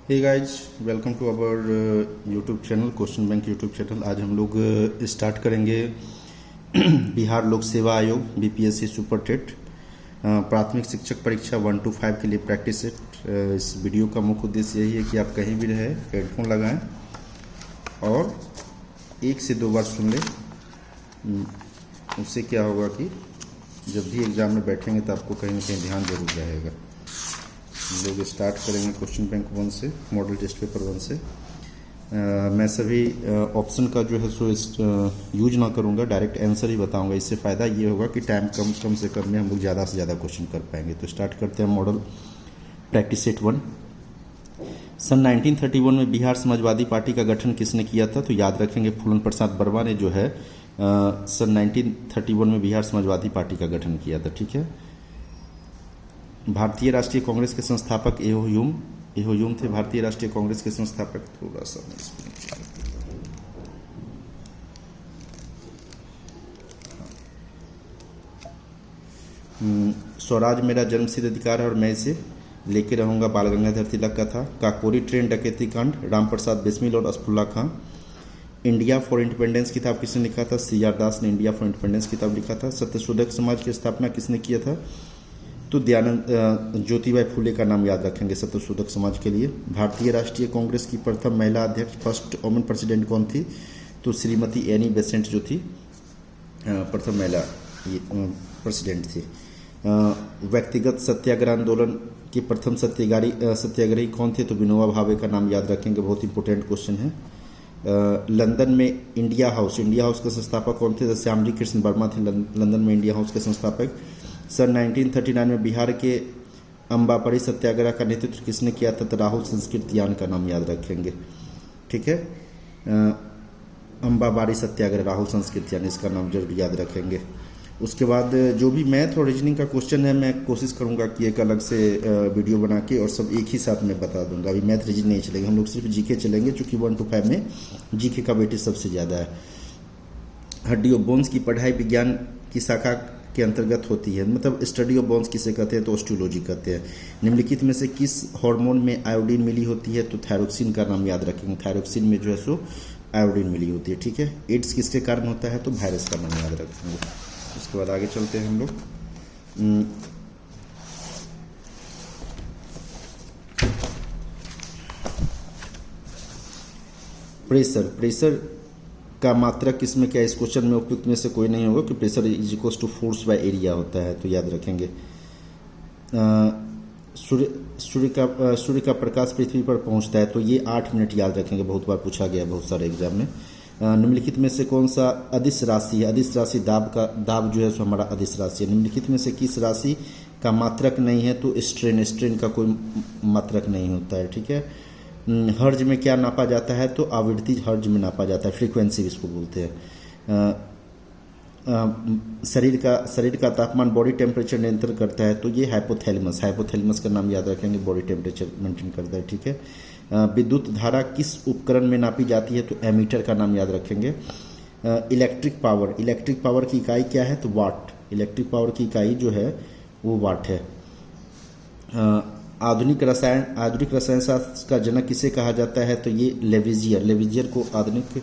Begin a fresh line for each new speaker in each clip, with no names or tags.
Hey guys, welcome to our YouTube channel question bank YouTube channel. आज हम लोग start करेंगे बिहार लोक सेवा आयोग बीपीएससी सुपर टेट प्राथमिक शिक्षक परीक्षा 1 to 5 के लिए प्रैक्टिस सेट। इस वीडियो का मुख्य उद्देश्य यही है कि आप कहीं भी रहे हेडफोन लगाएं और 1 से 2 बार सुन लें। उससे क्या होगा कि जब भी एग्ज़ाम में बैठेंगे तो आपको कहीं ना कहीं ध्यान जरूर रहेगा। हम लोग स्टार्ट करेंगे क्वेश्चन बैंक 1 से, मॉडल टेस्ट पेपर 1 से। मैं सभी ऑप्शन का जो है सो यूज ना करूँगा, डायरेक्ट आंसर ही बताऊँगा। इससे फ़ायदा ये होगा कि टाइम कम से कम में हम लोग ज़्यादा से ज़्यादा क्वेश्चन कर पाएंगे। तो स्टार्ट करते हैं मॉडल प्रैक्टिस सेट 1। सन 1931 में बिहार समाजवादी पार्टी का गठन किसने किया था? तो याद रखेंगे फूलन प्रसाद वर्मा ने जो है सन 1931 में बिहार समाजवादी पार्टी का गठन किया था। ठीक है। भारतीय राष्ट्रीय कांग्रेस के संस्थापक एहो ह्यूम थे। भारतीय राष्ट्रीय कांग्रेस के संस्थापक। थोड़ा सा स्वराज मेरा जन्मसिद्ध अधिकार है और मैं इसे लेके रहूंगा, बाल गंगाधर तिलक का था। काकोरी ट्रेन डकैती कांड, राम प्रसाद बिस्मिल और असफुल्ला खां। इंडिया फॉर इंडिपेंडेंस किताब किसने लिखा था? सी आर दास ने इंडिया फॉर इंडिपेंडेंस किताब लिखा था। सत्यशोधक समाज की स्थापना किसने किया था? तो दयानंद ज्योतिबाई फूले का नाम याद रखेंगे सत्यशोधक समाज के लिए। भारतीय राष्ट्रीय कांग्रेस की प्रथम महिला अध्यक्ष, फर्स्ट वुमेन प्रेसिडेंट कौन थी? तो श्रीमती एनी बेसेंट जो थी प्रथम महिला प्रेसिडेंट थी। व्यक्तिगत सत्याग्रह आंदोलन के प्रथम सत्याग्रही कौन थे? तो विनोबा भावे का नाम याद रखेंगे, बहुत इंपॉर्टेंट क्वेश्चन है। लंदन में इंडिया हाउस के संस्थापक कौन थे? तो श्यामजी कृष्ण वर्मा थे लंदन में इंडिया हाउस के संस्थापक। सन 1939 में बिहार के अम्बापरी सत्याग्रह का नेतृत्व किसने किया था? तो राहुल संस्कृतियान का नाम याद रखेंगे। ठीक है। अम्बाबारी सत्याग्रह, राहुल संस्कृतियान, इसका नाम जरूर याद रखेंगे। उसके बाद जो भी मैथ और रीजनिंग का क्वेश्चन है मैं कोशिश करूंगा कि एक अलग से वीडियो बना के और सब एक ही साथ में बता दूंगा। अभी मैथ रीजनिंग नहीं चलेगा, हम लोग सिर्फ जीके चलेंगे, चूँकि 1 to 5 में जीके का वेटेज सबसे ज़्यादा है। हड्डी ऑफ बोन्स की पढ़ाई विज्ञान की शाखा के अंतर्गत होती है, मतलब स्टडी ऑफ बोन्स किसे कहते हैं? तो ऑस्टियोलॉजी कहते हैं। निम्नलिखित में से किस हार्मोन में आयोडीन मिली होती है? तो थायरोक्सिन का नाम याद रखेंगे। थायरोक्सिन में जो है सो आयोडीन मिली होती है। ठीक है। एड्स किसके कारण होता है? तो वायरस का नाम याद रखेंगे। उसके बाद आगे चलते हैं हम लोग। प्रेशर का मात्रक किसमें क्या? इस क्वेश्चन में उपयुक्त में से कोई नहीं होगा कि pressure is equal to force by area होता है, तो याद रखेंगे। सूर्य का प्रकाश पृथ्वी पर पहुंचता है, तो ये 8 मिनट याद रखेंगे, बहुत बार पूछा गया है बहुत सारे एग्जाम में। निम्नलिखित में से कौन सा अदिश राशि है? अदिश राशि दाब जो है सो हमारा अदिश राशि है। निम्नलिखित में से किस राशि का मात्रक नहीं है? तो स्ट्रेन का कोई मात्रक नहीं होता है। ठीक है। हर्ज में क्या नापा जाता है? तो आवृत्ति हर्ज में नापा जाता है, फ्रीक्वेंसी इसको बोलते हैं। शरीर का तापमान बॉडी टेम्परेचर नियंत्रण करता है, तो ये हाइपोथैलेमस का नाम याद रखेंगे, बॉडी टेम्परेचर मेंटेन करता है। ठीक है। विद्युत धारा किस उपकरण में नापी जाती है? तो एमीटर का नाम याद रखेंगे। इलेक्ट्रिक पावर की इकाई क्या है? तो वाट। इलेक्ट्रिक पावर की इकाई जो है वो वाट है। आधुनिक रसायन शास्त्र का जनक किसे कहा जाता है? तो ये लेविजियर को आधुनिक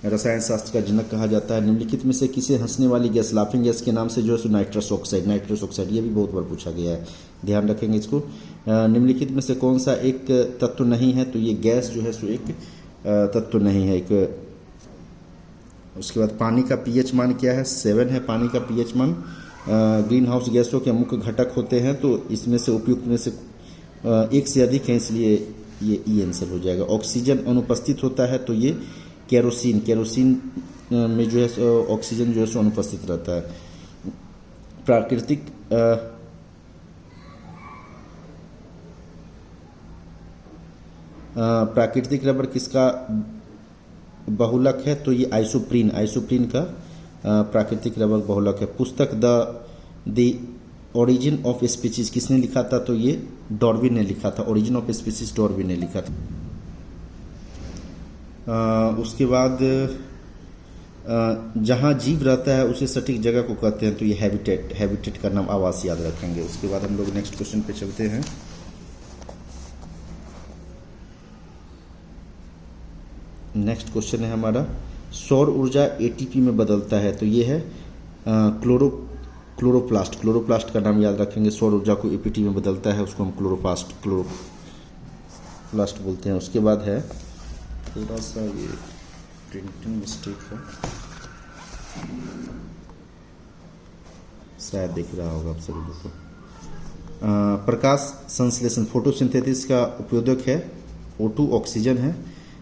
रसायन शास्त्र का जनक कहा जाता है। निम्नलिखित में से किसे हंसने वाली गैस, लाफिंग गैस के नाम से जो है नाइट्रस ऑक्साइड, ये भी बहुत बार पूछा गया है, ध्यान रखेंगे इसको। निम्नलिखित में से कौन सा एक तत्व नहीं है? तो ये गैस जो है सो एक तत्व नहीं है। उसके बाद पानी का पीएच मान क्या है? 7 है पानी का पीएच मान। ग्रीन हाउस गैसों के मुख्य घटक होते हैं, तो इसमें से उपयुक्त में से एक से अधिक है, इसलिए ये आंसर हो जाएगा। ऑक्सीजन अनुपस्थित होता है, तो ये केरोसिन में जो है ऑक्सीजन जो है सो अनुपस्थित रहता है। प्राकृतिक रबर किसका बहुलक है? तो ये आइसोप्रीन का प्राकृतिक रबर बहुलक है। पुस्तक द ओरिजिन ऑफ स्पीसीज किसने लिखा था? तो ये डार्विन ने लिखा था। ओरिजिन ऑफ स्पीसीज डार्विन ने लिखा था। उसके बाद जहाँ जीव रहता है उसे सटीक जगह को कहते हैं, तो ये हैबिटेट का नाम आवास याद रखेंगे। उसके बाद हम लोग नेक्स्ट क्वेश्चन पे चलते हैं। नेक्स्ट क्वेश्चन है हमारा, सौर ऊर्जा एटीपी में बदलता है, तो ये है क्लोरोप्लास्ट का नाम याद रखेंगे। सौर ऊर्जा को एपीटी में बदलता है, उसको हम क्लोरोप्लास्ट बोलते हैं। उसके बाद है थोड़ा सा ये प्रिंटिंग मिस्टेक है, शायद दिख रहा होगा आप सभी लोग को। प्रकाश संश्लेषण फोटोसिंथेसिस का उपयोजक है, O2 ऑक्सीजन है।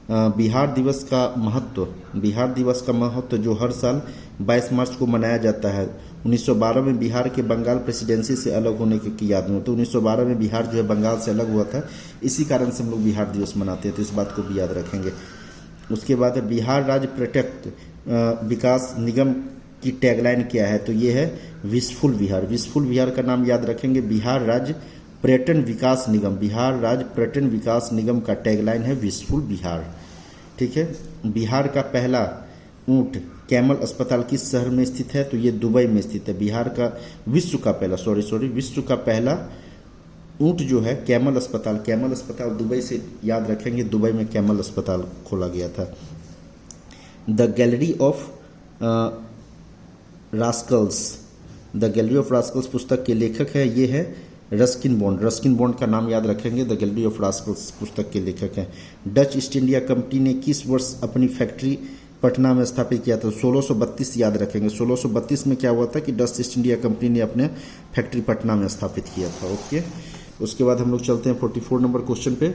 बिहार दिवस का महत्व जो हर साल 22 मार्च को मनाया जाता है, 1912 में बिहार के बंगाल प्रेसिडेंसी से अलग होने की याद में। तो 1912 में बिहार जो है बंगाल से अलग हुआ था, इसी कारण से हम लोग बिहार दिवस मनाते हैं, तो इस बात को भी याद रखेंगे। उसके बाद है बिहार राज्य पर्यटक विकास निगम की टैगलाइन क्या है, तो ये है विशफुल बिहार। विशफुल बिहार का नाम याद रखेंगे। बिहार राज्य पर्यटन विकास निगम का टैगलाइन है विशफुल बिहार। ठीक है। बिहार का पहला ऊंट कैमल अस्पताल किस शहर में स्थित है, तो ये दुबई में स्थित है। बिहार का विश्व का पहला ऊंट जो है कैमल अस्पताल दुबई से याद रखेंगे, दुबई में कैमल अस्पताल खोला गया था। द गैलरी ऑफ रास्कल्स पुस्तक के लेखक है, ये है रस्किन बॉन्ड का नाम याद रखेंगे। द गैलरी ऑफ रास्कल्स पुस्तक के लेखक हैं। डच ईस्ट इंडिया कंपनी ने किस वर्ष अपनी फैक्ट्री पटना में स्थापित किया था, 1632 याद रखेंगे। 1632 में क्या हुआ था कि डच ईस्ट इंडिया कंपनी ने अपने फैक्ट्री पटना में स्थापित किया था। ओके। उसके बाद हम लोग चलते हैं 44 नंबर क्वेश्चन पे।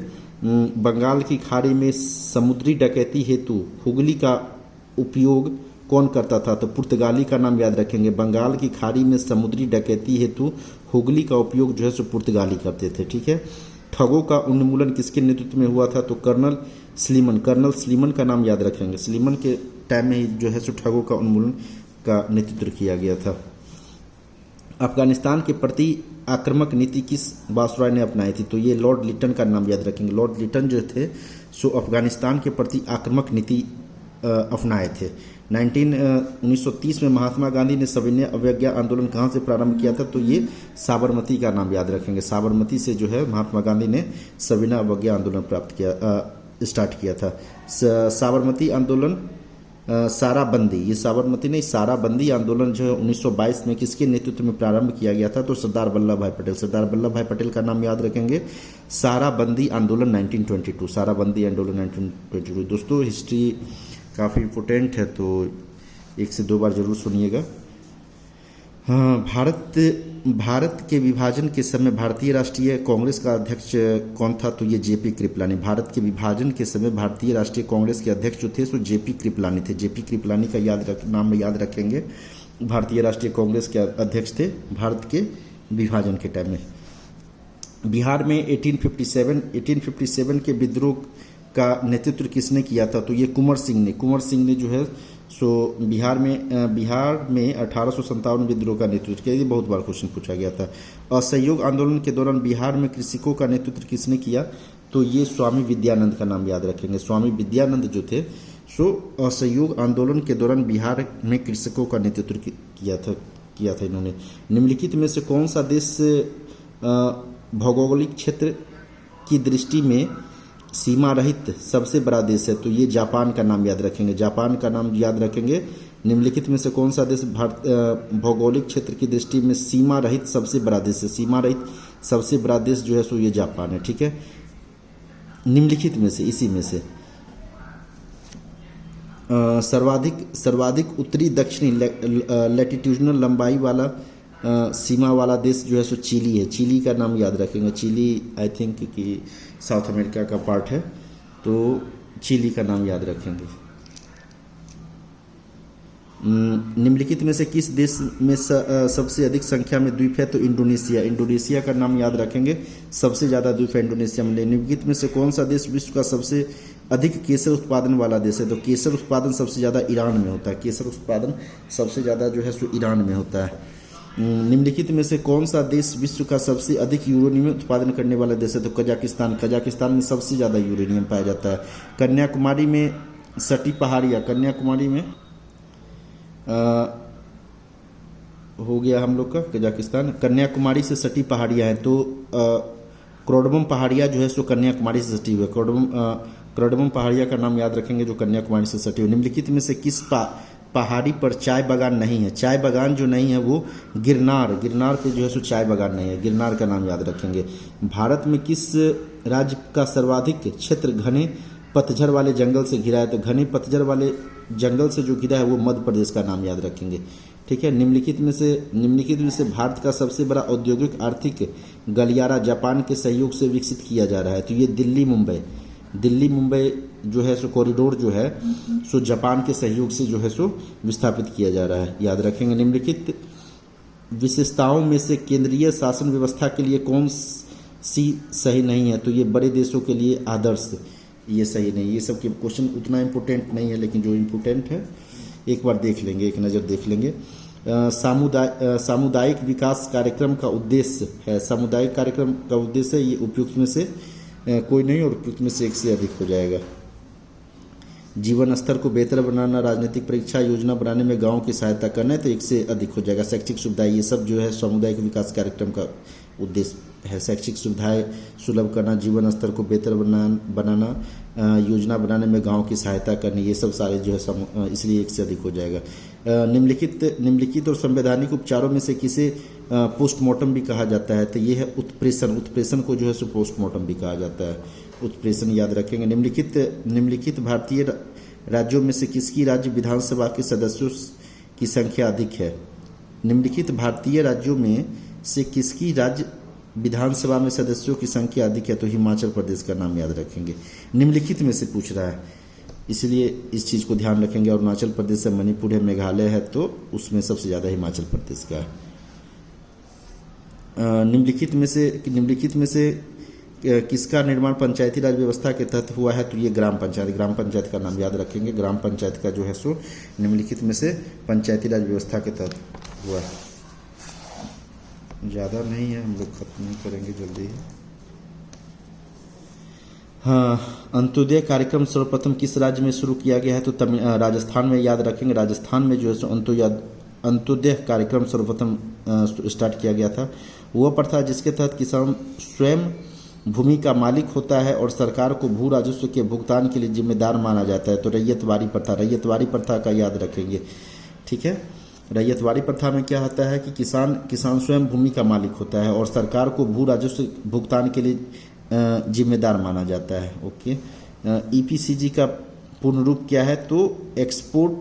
बंगाल की खाड़ी में समुद्री डकैती हेतु हुगली का उपयोग कौन करता था, तो पुर्तगाली का नाम याद रखेंगे। बंगाल की खाड़ी में समुद्री डकैती हेतु हुगली का उपयोग जो है सो पुर्तगाली करते थे। ठीक है। ठगों का उन्मूलन किसके नेतृत्व में हुआ था, तो कर्नल स्लीमन का नाम याद रखेंगे। स्लीमन के टाइम में ही जो है सो ठगों का उन्मूलन का नेतृत्व किया गया था। अफगानिस्तान के प्रति आक्रामक नीति किस वायसरॉय ने अपनाई थी, तो ये लॉर्ड लिटन का नाम याद रखेंगे। लॉर्ड लिटन जो थे सो अफगानिस्तान के प्रति आक्रामक नीति अपनाए थे। 1930 में महात्मा गांधी ने सविनय अवज्ञा आंदोलन कहाँ से प्रारंभ किया था, तो ये साबरमती का नाम याद रखेंगे। साबरमती से जो है महात्मा गांधी ने सविनय अवज्ञा आंदोलन स्टार्ट किया था। साबरमती आंदोलन साराबंदी आंदोलन जो है 1922 में किसके नेतृत्व में प्रारंभ किया गया था, तो सरदार वल्लभ भाई पटेल का नाम याद रखेंगे। साराबंदी आंदोलन 1922। दोस्तों हिस्ट्री काफ़ी इम्पोर्टेंट है, तो 1 से 2 बार जरूर सुनिएगा। हाँ, भारत के विभाजन के समय भारतीय राष्ट्रीय कांग्रेस का अध्यक्ष कौन था, तो ये जेपी कृपलानी। भारत के विभाजन के समय भारतीय राष्ट्रीय कांग्रेस के अध्यक्ष जो थे सो जेपी कृपलानी थे। जेपी कृपलानी का नाम याद रखेंगे। भारतीय राष्ट्रीय कांग्रेस के अध्यक्ष थे भारत के विभाजन के टाइम में। बिहार में 1857 के विद्रोह का नेतृत्व किसने किया था, तो ये कुंवर सिंह ने जो है सो बिहार में 1857 विद्रोह का नेतृत्व किया। ये बहुत बार क्वेश्चन पूछा गया था। असहयोग आंदोलन के दौरान बिहार में कृषकों का नेतृत्व किसने किया, तो ये स्वामी विद्यानंद का नाम याद रखेंगे। स्वामी विद्यानंद जो थे सो असहयोग आंदोलन के दौरान बिहार में कृषकों का नेतृत्व किया था इन्होंने। निम्नलिखित में से कौन सा देश भौगोलिक क्षेत्र की दृष्टि में सीमा रहित सबसे बड़ा देश है, तो ये जापान का नाम याद रखेंगे। निम्नलिखित में से कौन सा देश भौगोलिक क्षेत्र की दृष्टि में सीमा रहित सबसे बड़ा देश है, सबसे बड़ा देश जो है सो ये जापान है। ठीक है। निम्नलिखित में से इसी में से सर्वाधिक उत्तरी दक्षिणी लैटिट्यूडनल लंबाई वाला सीमा वाला देश जो है सो चिली है। चिली का नाम याद रखेंगे। चिली आई थिंक कि साउथ अमेरिका का पार्ट है, तो चिली का नाम याद रखेंगे। निम्नलिखित में से किस देश में सबसे अधिक संख्या में द्वीप है, तो इंडोनेशिया का नाम याद रखेंगे। सबसे ज़्यादा द्वीप है इंडोनेशिया में। निम्नलिखित में से कौन सा देश विश्व का सबसे अधिक केसर उत्पादन वाला देश है, तो केसर उत्पादन सबसे ज़्यादा ईरान में होता है। निम्नलिखित में से कौन सा देश विश्व का सबसे अधिक यूरेनियम उत्पादन करने वाला देश है, तो कजाकिस्तान में सबसे ज़्यादा यूरेनियम पाया जाता है। कन्याकुमारी में सटी पहाड़ियाँ हो गया हम लोग का कजाकिस्तान। कन्याकुमारी से सटी पहाड़ियाँ हैं, तो क्रोडबम पहाड़ियाँ जो है सो कन्याकुमारी से सटी हुई है। कर्डमम पहाड़िया का नाम याद रखेंगे जो कन्याकुमारी से सटी हो। निम्नलिखित में से किस पहाड़ी पर चाय बागान नहीं है? चाय बागान जो नहीं है वो गिरनार पे जो है सो चाय बागान नहीं है, गिरनार का नाम याद रखेंगे। भारत में किस राज्य का सर्वाधिक क्षेत्र घने पतझड़ वाले जंगल से घिरा है? तो घने पतझड़ वाले जंगल से जो घिरा है वो मध्य प्रदेश का नाम याद रखेंगे। ठीक है। निम्नलिखित में से भारत का सबसे बड़ा औद्योगिक आर्थिक गलियारा जापान के सहयोग से विकसित किया जा रहा है। तो ये दिल्ली मुंबई जो है सो कॉरिडोर जो है सो जापान के सहयोग से जो है सो विस्थापित किया जा रहा है, याद रखेंगे। निम्नलिखित विशेषताओं में से केंद्रीय शासन व्यवस्था के लिए कौन सी सही नहीं है? तो ये बड़े देशों के लिए आदर्श, ये सही नहीं। ये सब के क्वेश्चन उतना इम्पोर्टेंट नहीं है, लेकिन जो इम्पोर्टेंट है एक बार देख लेंगे, एक नज़र देख लेंगे। सामुदायिक विकास कार्यक्रम का उद्देश्य है, सामुदायिक कार्यक्रम का उद्देश्य है, ये उपयुक्त में से कोई नहीं और उपयुक्त में से एक से अधिक हो जाएगा। जीवन स्तर को बेहतर बनाना, राजनीतिक परीक्षा योजना बनाने में गांव की सहायता करना है, तो एक से अधिक हो जाएगा। शैक्षिक सुविधाएं, ये सब जो है सामुदायिक विकास कार्यक्रम का उद्देश्य है। शैक्षिक सुविधाएं सुलभ करना, जीवन स्तर को बेहतर बनाना, योजना बनाने में गांव की सहायता करनी, ये सब सारे जो है इसलिए एक से अधिक हो जाएगा। निम्नलिखित और संवैधानिक उपचारों में से किसे पोस्टमार्टम भी कहा जाता है? तो ये है उत्प्रेषण को जो है सो पोस्टमार्टम भी कहा जाता है, उत्प्रेषण याद रखेंगे। निम्नलिखित भारतीय राज्यों में से किसकी राज्य विधानसभा के सदस्यों की संख्या अधिक है? निम्नलिखित भारतीय राज्यों में से किसकी राज्य विधानसभा में सदस्यों की संख्या अधिक है? तो हिमाचल प्रदेश का नाम याद रखेंगे। निम्नलिखित में से पूछ रहा है, इसलिए इस चीज़ को ध्यान रखेंगे। अरुणाचल प्रदेश है, मणिपुर है, मेघालय है, तो उसमें सबसे ज़्यादा हिमाचल प्रदेश का है। निम्नलिखित में से किसका निर्माण पंचायती राज व्यवस्था के तहत हुआ है? तो ये ग्राम पंचायत का नाम याद रखेंगे। ग्राम पंचायत का जो है सो निम्नलिखित में से पंचायती राज व्यवस्था के तहत हुआ है। ज़्यादा नहीं है, हम लोग खत्म नहीं करेंगे जल्दी ही। हाँ, अंत्योदय कार्यक्रम सर्वप्रथम किस राज्य में शुरू किया गया है? तो राजस्थान में, याद रखेंगे। राजस्थान में जो है सो अंत्योदय कार्यक्रम सर्वप्रथम स्टार्ट किया गया था। वह प्रथा जिसके तहत किसान स्वयं भूमि का मालिक होता है और सरकार को भू राजस्व के भुगतान के लिए जिम्मेदार माना जाता है। तो रैयतवाड़ी प्रथा का याद रखेंगे। ठीक है। रैयतवाड़ी प्रथा में क्या होता है कि किसान स्वयं भूमि का मालिक होता है और सरकार को भू राजस्व भुगतान के लिए जिम्मेदार माना जाता है। ओके। ईपीसीजी का पूर्ण रूप क्या है? तो export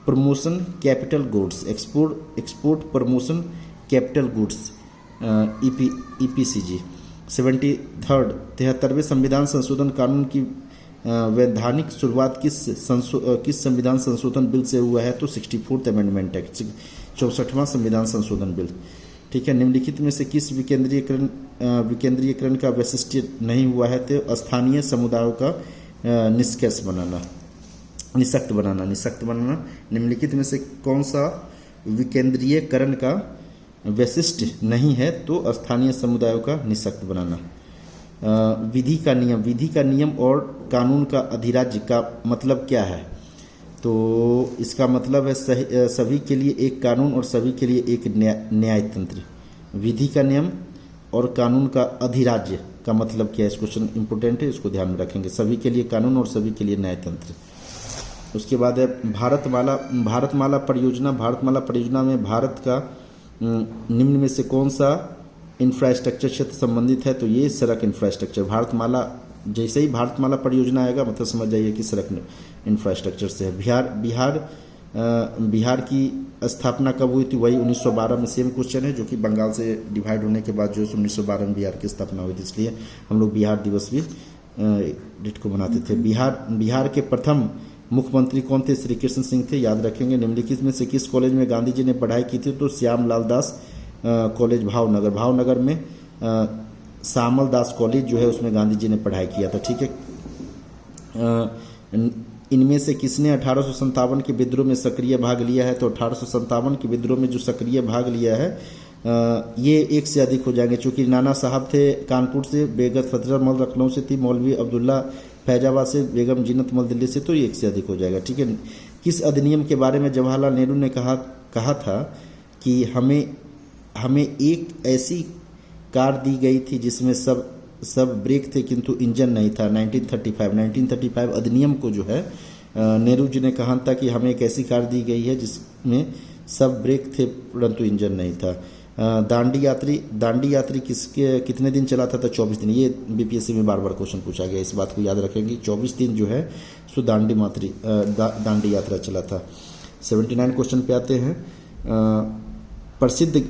promotion capital goods, export promotion capital goods, EPCG. 73वें संविधान संशोधन कानून की वैधानिक शुरुआत किस संविधान संशोधन बिल से हुआ है? तो 64th अमेंडमेंट एक्ट, 64वां संविधान संशोधन बिल। ठीक है। निम्नलिखित में से किस विकेंद्रीयकरण का वैशिष्ट्य नहीं हुआ है? तो स्थानीय समुदायों का निःशक्त बनाना। निम्नलिखित में से कौन सा विकेंद्रीयकरण का वैशिष्ट्य नहीं है? तो स्थानीय समुदायों का निःशक्त बनाना। विधि का नियम और कानून का अधिराज्य का मतलब क्या है? तो इसका मतलब है सभी के लिए एक कानून और सभी के लिए एक न्यायतंत्र। विधि का नियम और कानून का अधिराज्य का मतलब क्या है? इस क्वेश्चन इंपोर्टेंट है, इसको ध्यान में रखेंगे। सभी के लिए कानून और सभी के लिए न्यायतंत्र। उसके बाद है भारतमाला परियोजना में भारत का निम्न में से कौन सा इंफ्रास्ट्रक्चर क्षेत्र संबंधित है? तो ये सड़क इंफ्रास्ट्रक्चर। भारतमाला, जैसे ही भारतमाला परियोजना आएगा मतलब समझ जाइए कि सड़क इंफ्रास्ट्रक्चर से है। बिहार की स्थापना कब हुई थी? वही 1912 में। सेम क्वेश्चन है जो कि बंगाल से डिवाइड होने के बाद जो है 1912 में बिहार की स्थापना हुई थी, इसलिए हम लोग बिहार दिवस भी डेट को मनाते थे। बिहार के प्रथम मुख्यमंत्री कौन थे? श्री कृष्ण सिंह थे, याद रखेंगे। निम्नलिखित में से किस कॉलेज में गांधी जी ने पढ़ाई की थी? तो श्यामलाल दास कॉलेज भावनगर में श्यामल दास कॉलेज जो है उसमें गांधी जी ने पढ़ाई किया था। ठीक है। इनमें से किसने 1857 के विद्रोह में सक्रिय भाग लिया है? तो 1857 के विद्रोह में जो सक्रिय भाग लिया है ये एक से अधिक हो जाएंगे, चूँकि नाना साहब थे कानपुर से, बेगम फजल मल लखनऊ से थी, मौलवी अब्दुल्ला फैजाबाद से, बेगम जीनत मल दिल्ली से, तो ये एक से अधिक हो जाएगा। ठीक है। किस अधिनियम के बारे में जवाहरलाल नेहरू ने कहा था कि हमें एक ऐसी कार दी गई थी जिसमें सब सब ब्रेक थे किंतु इंजन नहीं था। 1935 अधिनियम को जो है नेहरू जी ने कहा था कि हमें एक ऐसी कार दी गई है जिसमें सब ब्रेक थे परंतु इंजन नहीं था। दांडी यात्री कितने दिन चला था? 24 दिन। ये बीपीएससी में बार बार क्वेश्चन पूछा गया, इस बात को याद रखेंगे। 24 दिन जो है सो दांडी यात्रा चला था। 79 क्वेश्चन पे आते हैं। प्रसिद्ध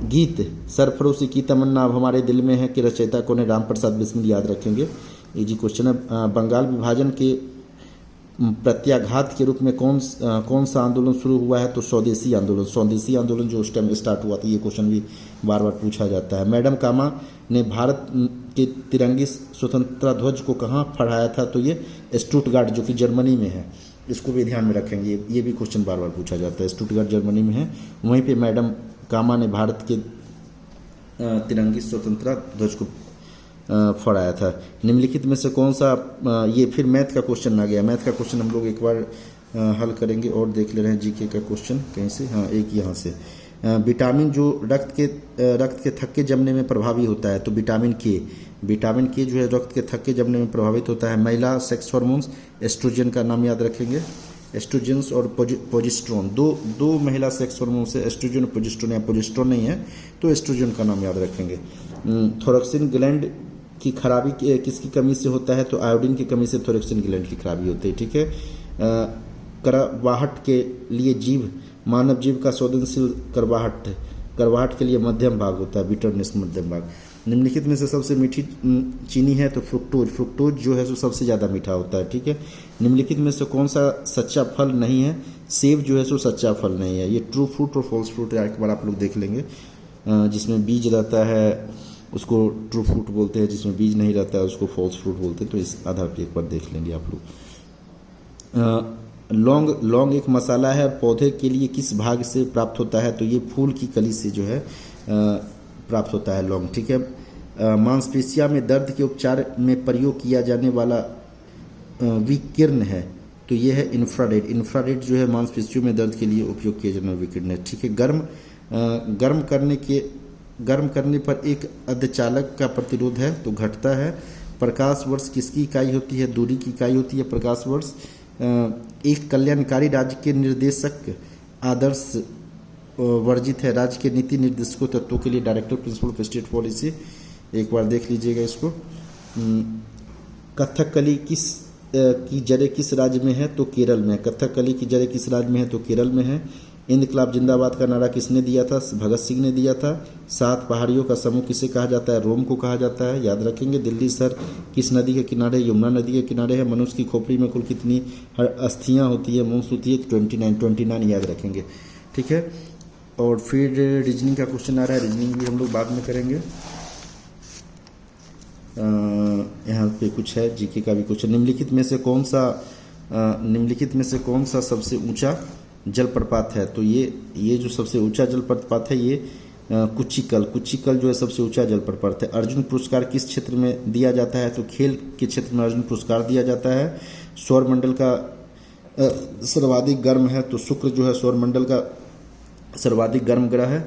गीत सरफरोशी की तमन्ना अब हमारे दिल में है कि रचयिता कौन है? राम प्रसाद बिस्मिल, याद रखेंगे, इजी क्वेश्चन है। बंगाल विभाजन के प्रत्याघात के रूप में कौन सा आंदोलन शुरू हुआ है? तो स्वदेशी आंदोलन जो उस टाइम स्टार्ट हुआ था। ये क्वेश्चन भी बार बार पूछा जाता है। मैडम कामा ने भारत के तिरंगी स्वतंत्रता ध्वज को कहाँ फहराया था? तो ये स्टुटगार्ट जो कि जर्मनी में है, इसको भी ध्यान में रखेंगे। ये भी क्वेश्चन बार बार पूछा जाता है। स्टुटगार्ट जर्मनी में है, वहीं पे मैडम कामा ने भारत के तिरंगी स्वतंत्रता ध्वज को फहराया था। निम्नलिखित में से कौन सा, ये फिर मैथ का क्वेश्चन आ गया। मैथ का क्वेश्चन हम लोग एक बार हल करेंगे और देख ले रहे हैं जीके का क्वेश्चन कहीं से। हाँ, एक यहाँ से। विटामिन जो रक्त के थक्के जमने में प्रभावी होता है, तो विटामिन के जो है रक्त के थक्के जमने में प्रभावित होता है। महिला सेक्स हार्मोन्स, एस्ट्रोजन का नाम याद रखेंगे। एस्ट्रोजेंस और प्रोजेस्टेरोन, दो महिला सेक्स हार्मोन से एस्ट्रोजन और प्रोजेस्टेरोन, या प्रोजेस्टेरोन नहीं है तो एस्ट्रोजन का नाम याद रखेंगे। थोरक्सिन ग्लैंड की खराबी किसकी कमी से होता है? तो आयोडीन की कमी से थोरक्सिन ग्लैंड की खराबी होती है। ठीक है। करवाहट के लिए मानव जीव का संवेदनशील करवाहट के लिए मध्यम भाग होता है, बिटरनेस मध्यम भाग। निम्नलिखित में से सबसे मीठी चीनी है? तो फ्रुक्टोज जो है सो सबसे ज़्यादा मीठा होता है। ठीक है। निम्नलिखित में से कौन सा सच्चा फल नहीं है? सेब जो है सो सच्चा फल नहीं है। ये ट्रू फ्रूट और फॉल्स फ्रूट है, एक बार आप लोग देख लेंगे। जिसमें बीज रहता है उसको ट्रू फ्रूट बोलते हैं, जिसमें बीज नहीं रहता है उसको फॉल्स फ्रूट बोलते हैं। तो इस आधार पर एक बार देख लेंगे आप लोग। लौंग एक मसाला है, पौधे के लिए किस भाग से प्राप्त होता है? तो ये फूल की कली से जो है प्राप्त होता है लौंग। ठीक है। मांसपेशियों में दर्द के उपचार में प्रयोग किया जाने वाला विकिरण है, तो ये है इंफ्रारेड जो है मांसपेशियों में दर्द के लिए उपयोग किया जाने वाला विकिरण है। ठीक है। गर्म करने पर एक अर्धचालक का प्रतिरोध है तो घटता है। प्रकाश वर्ष किसकी इकाई होती है? दूरी की इकाई होती है प्रकाश वर्ष। एक कल्याणकारी राज्य के निर्देशक आदर्श वर्जित है। राज्य के नीति निर्देशकों तत्वों के लिए director principle of state policy, एक बार देख लीजिएगा इसको। कथकली की जड़ें किस राज्य में है? तो केरल में। कथकली की जड़ें किस राज्य में है? तो केरल में है। इंकलाब जिंदाबाद का नारा किसने दिया था? भगत सिंह ने दिया था। 7 पहाड़ियों का समूह किसे कहा जाता है? रोम को कहा जाता है, याद रखेंगे। दिल्ली शहर किस नदी के किनारे? यमुना नदी के किनारे है। मनुष्य की खोपड़ी में कुल कितनी अस्थियां होती है, मूंछ होती है? 29 याद रखेंगे। ठीक है। और फिर रीजनिंग का क्वेश्चन आ रहा है, रीजनिंग भी हम लोग बाद में करेंगे। यहाँ पे कुछ है जीके का भी क्वेश्चन। निम्नलिखित में से कौन सा सबसे ऊंचा जलप्रपात है? तो ये जो सबसे ऊंचा जलप्रपात है ये कुचिकल जो है सबसे ऊंचा जलप्रपात है। अर्जुन पुरस्कार किस क्षेत्र में दिया जाता है? तो खेल के क्षेत्र में अर्जुन पुरस्कार दिया जाता है। सौरमंडल का सर्वाधिक गर्म है, तो शुक्र जो है सौरमंडल का सर्वाधिक गर्म ग्रह है।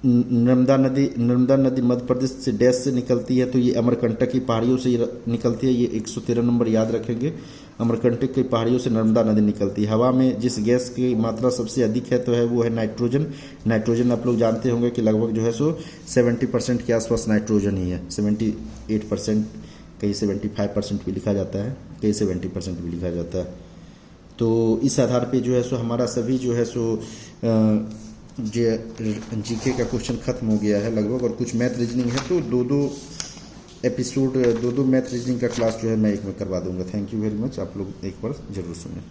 नर्मदा नदी मध्य प्रदेश से डैश से निकलती है, तो ये अमरकंटक की पहाड़ियों से निकलती है। ये 113 नंबर याद रखेंगे। अमरकंटक की पहाड़ियों से नर्मदा नदी निकलती है। हवा में जिस गैस की मात्रा सबसे अधिक है तो है वो है नाइट्रोजन। आप लोग जानते होंगे कि लगभग जो है सो 70% के आसपास नाइट्रोजन ही है। 78%, कहीं 75% भी लिखा जाता है, कहीं 70% भी लिखा जाता है। तो इस आधार पे जो है सो हमारा सभी जो है सो जीके का क्वेश्चन खत्म हो गया है लगभग। और कुछ मैथ रीजनिंग है तो दो मैथ रीजनिंग का क्लास जो है मैं एक में करवा दूंगा। Thank you very much. आप लोग एक बार जरूर सुनें।